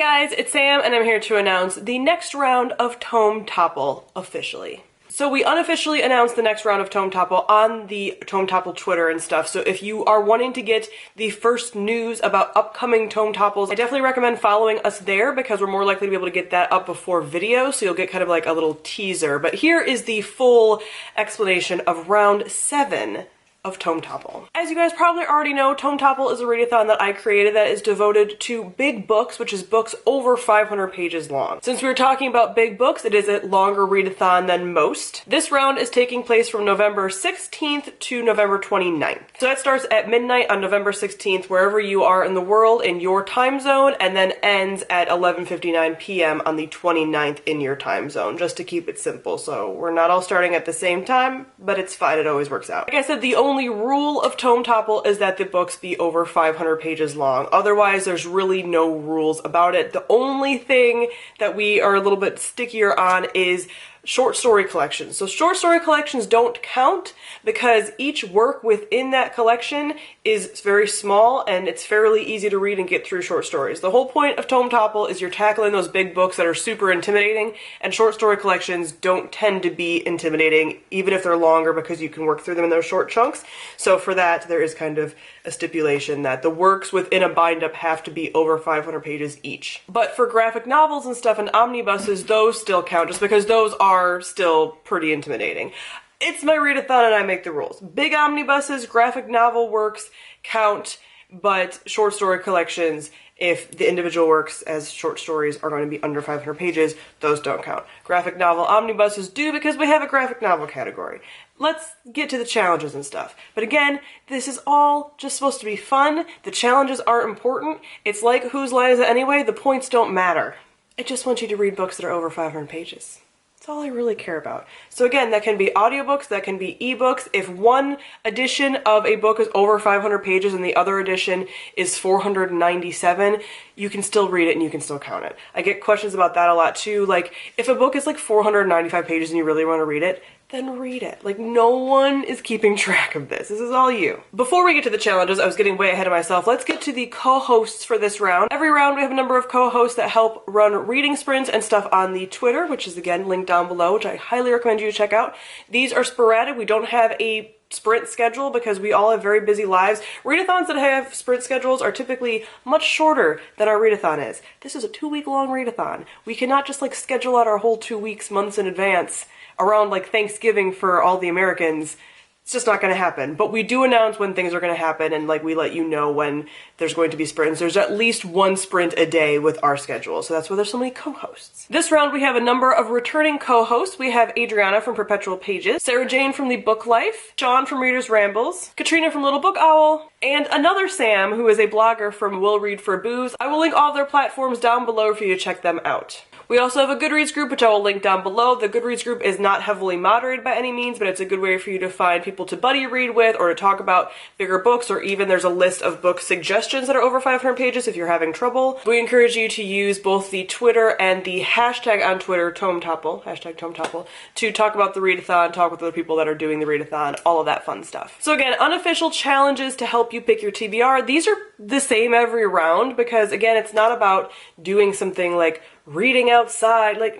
guys, it's Sam and I'm here to announce the next round of Tome Topple officially. So we unofficially announced the next round of Tome Topple on the Tome Topple Twitter and stuff, so if you are wanting to get the first news about upcoming Tome Topples, I definitely recommend following us there because we're more likely to be able to get that up before video, so you'll get kind of like a little teaser. But here is the full explanation of round 7 of Tome Topple. As you guys probably already know, Tome Topple is a readathon that I created that is devoted to big books, which is books over 500 pages long. Since we were talking about big books, it is a longer readathon than most. This round is taking place from November 16th to November 29th. So that starts at midnight on November 16th, wherever you are in the world in your time zone, and then ends at 11:59 p.m. on the 29th in your time zone, just to keep it simple. So we're not all starting at the same time, but it's fine, it always works out. Like I said, the only rule of Tome Topple is that the books be over 500 pages long. Otherwise, there's really no rules about it. The only thing that we are a little bit stickier on is short story collections. So short story collections don't count because each work within that collection is very small and it's fairly easy to read and get through short stories. The whole point of Tome Topple is you're tackling those big books that are super intimidating, and short story collections don't tend to be intimidating even if they're longer because you can work through them in those short chunks. So for that, there is kind of a stipulation that the works within a bind-up have to be over 500 pages each. But for graphic novels and stuff and omnibuses, those still count just because those are still pretty intimidating. It's my readathon and I make the rules. Big omnibuses, graphic novel works count, but short story collections, if the individual works as short stories are going to be under 500 pages, those don't count. Graphic novel omnibuses do because we have a graphic novel category. Let's get to the challenges and stuff. But again, this is all just supposed to be fun. The challenges aren't important. It's like whose line is it anyway? The points don't matter. I just want you to read books that are over 500 pages. That's all I really care about. So again, that can be audiobooks, that can be ebooks. If one edition of a book is over 500 pages and the other edition is 497, you can still read it and you can still count it. I get questions about that a lot too. Like, if a book is like 495 pages and you really want to read it, then read it. Like, no one is keeping track of this. This is all you. Before we get to the challenges, I was getting way ahead of myself. Let's get to the co-hosts for this round. Every round we have a number of co-hosts that help run reading sprints and stuff on the Twitter, which is again linked down below, which I highly recommend you to check out. These are sporadic. We don't have a sprint schedule because we all have very busy lives. Readathons that have sprint schedules are typically much shorter than our readathon is. This is a 2-week long readathon. We cannot just like schedule out our whole 2 weeks, months in advance around like Thanksgiving for all the Americans. It's just not going to happen. But we do announce when things are going to happen, and like we let you know when there's going to be sprints. There's at least one sprint a day with our schedule, so that's why there's so many co-hosts. This round we have a number of returning co-hosts. We have Adriana from Perpetual Pages, Sarah Jane from The Book Life, Sean from Reader's Rambles, Katrina from Little Book Owl, and another Sam who is a blogger from Will Read for Booze. I will link all their platforms down below for you to check them out. We also have a Goodreads group, which I will link down below. The Goodreads group is not heavily moderated by any means, but it's a good way for you to find people to buddy read with or to talk about bigger books, or even there's a list of book suggestions that are over 500 pages if you're having trouble. We encourage you to use both the Twitter and the hashtag on Twitter, Tome Topple, hashtag Tome Topple, to talk about the readathon, talk with other people that are doing the readathon, all of that fun stuff. So again, unofficial challenges to help you pick your TBR. These are the same every round because again, it's not about doing something like reading outside, like,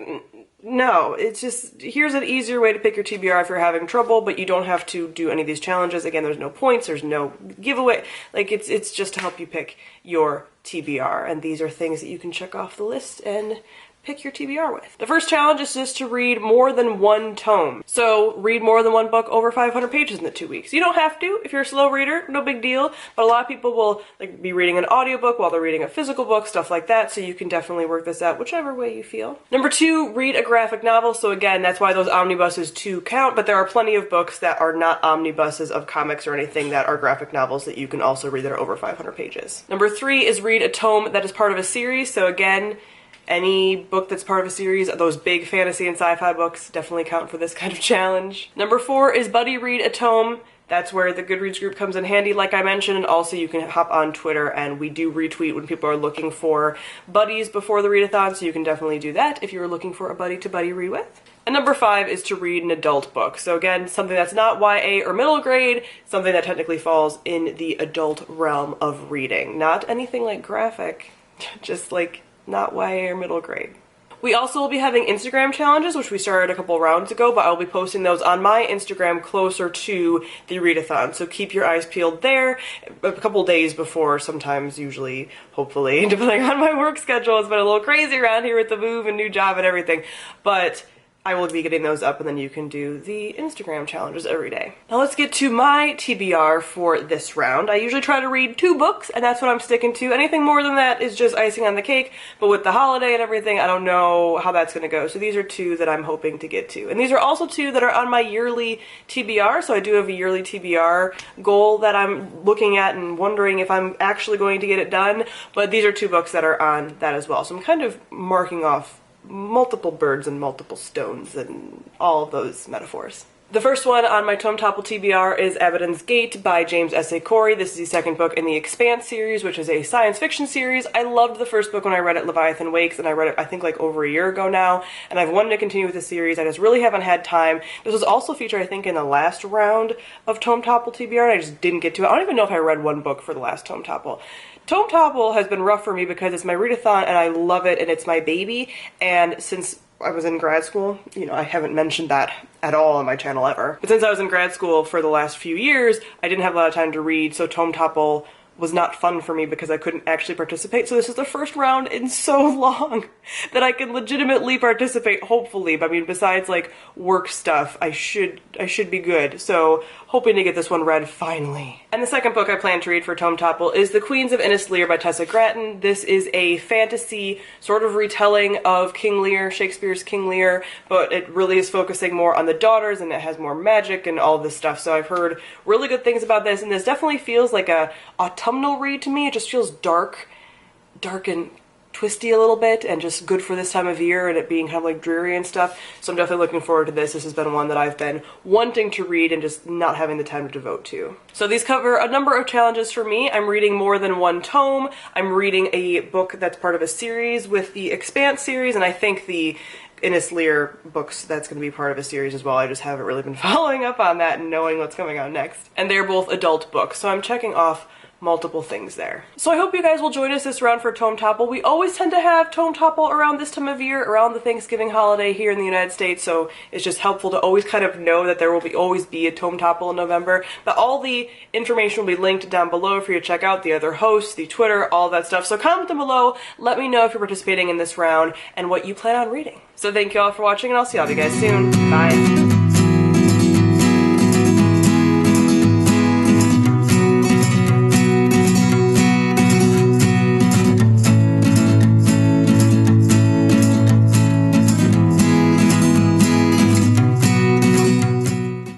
no, it's just, here's an easier way to pick your TBR if you're having trouble, but you don't have to do any of these challenges. Again, there's no points, there's no giveaway, like, it's just to help you pick your TBR, and these are things that you can check off the list and pick your TBR with. The first challenge is just to read more than one tome. So read more than one book over 500 pages in the 2 weeks. You don't have to if you're a slow reader, no big deal, but a lot of people will like be reading an audiobook while they're reading a physical book, stuff like that, so you can definitely work this out whichever way you feel. Number 2, read a graphic novel. So again, that's why those omnibuses too count, but there are plenty of books that are not omnibuses of comics or anything that are graphic novels that you can also read that are over 500 pages. Number 3 is read a tome that is part of a series. So again, any book that's part of a series, those big fantasy and sci-fi books definitely count for this kind of challenge. Number 4 is buddy read a tome. That's where the Goodreads group comes in handy, like I mentioned, and also you can hop on Twitter and we do retweet when people are looking for buddies before the readathon, so you can definitely do that if you're looking for a buddy to buddy read with. And number 5 is to read an adult book. So again, something that's not YA or middle grade, something that technically falls in the adult realm of reading. Not anything like graphic, just like not YA or middle grade. We also will be having Instagram challenges, which we started a couple rounds ago, but I'll be posting those on my Instagram closer to the readathon. So keep your eyes peeled there a couple days before, sometimes, usually, hopefully, depending on my work schedule. It's been a little crazy around here with the move and new job and everything, but I will be getting those up, and then you can do the Instagram challenges every day. Now let's get to my TBR for this round. I usually try to read 2 books, and that's what I'm sticking to. Anything more than that is just icing on the cake, but with the holiday and everything, I don't know how that's going to go. So these are 2 that I'm hoping to get to. And these are also 2 that are on my yearly TBR, so I do have a yearly TBR goal that I'm looking at and wondering if I'm actually going to get it done, but these are 2 books that are on that as well. So I'm kind of marking off multiple birds and multiple stones and all of those metaphors. The first one on my Tome Topple TBR is Abaddon's Gate by James S.A. Corey. This is the second book in the Expanse series, which is a science fiction series. I loved the first book when I read it, Leviathan Wakes, and I read it I think like over a year ago now, and I've wanted to continue with the series. I just really haven't had time. This was also featured I think in the last round of Tome Topple TBR, and I just didn't get to it. I don't even know if I read one book for the last Tome Topple. Tome Topple has been rough for me because it's my readathon and I love it and it's my baby, and since I was in grad school, you know, I haven't mentioned that at all on my channel ever, but since I was in grad school for the last few years, I didn't have a lot of time to read, so Tome Topple was not fun for me because I couldn't actually participate. So this is the first round in so long that I can legitimately participate, hopefully. But I mean, besides like work stuff, I should be good. So hoping to get this one read finally. And the second book I plan to read for Tome Topple is The Queens of Innis Lear by Tessa Gratton. This is a fantasy sort of retelling of King Lear, Shakespeare's King Lear, but it really is focusing more on the daughters and it has more magic and all this stuff. So I've heard really good things about this, and this definitely feels like a autumnal read to me. It just feels dark and twisty a little bit and just good for this time of year and it being kind of like dreary and stuff. So I'm definitely looking forward to this. This has been one that I've been wanting to read and just not having the time to devote to. So these cover a number of challenges for me. I'm reading more than one tome. I'm reading a book that's part of a series with the Expanse series, and I think the Innis Lear books, that's going to be part of a series as well. I just haven't really been following up on that and knowing what's coming out next. And they're both adult books, so I'm checking off multiple things there. So I hope you guys will join us this round for Tome Topple. We always tend to have Tome Topple around this time of year, around the Thanksgiving holiday here in the United States, so it's just helpful to always kind of know that there will always be a Tome Topple in November. But all the information will be linked down below for you to check out, the other hosts, the Twitter, all that stuff. So comment them below, let me know if you're participating in this round and what you plan on reading. So thank you all for watching, and I'll see all of you guys soon. Bye!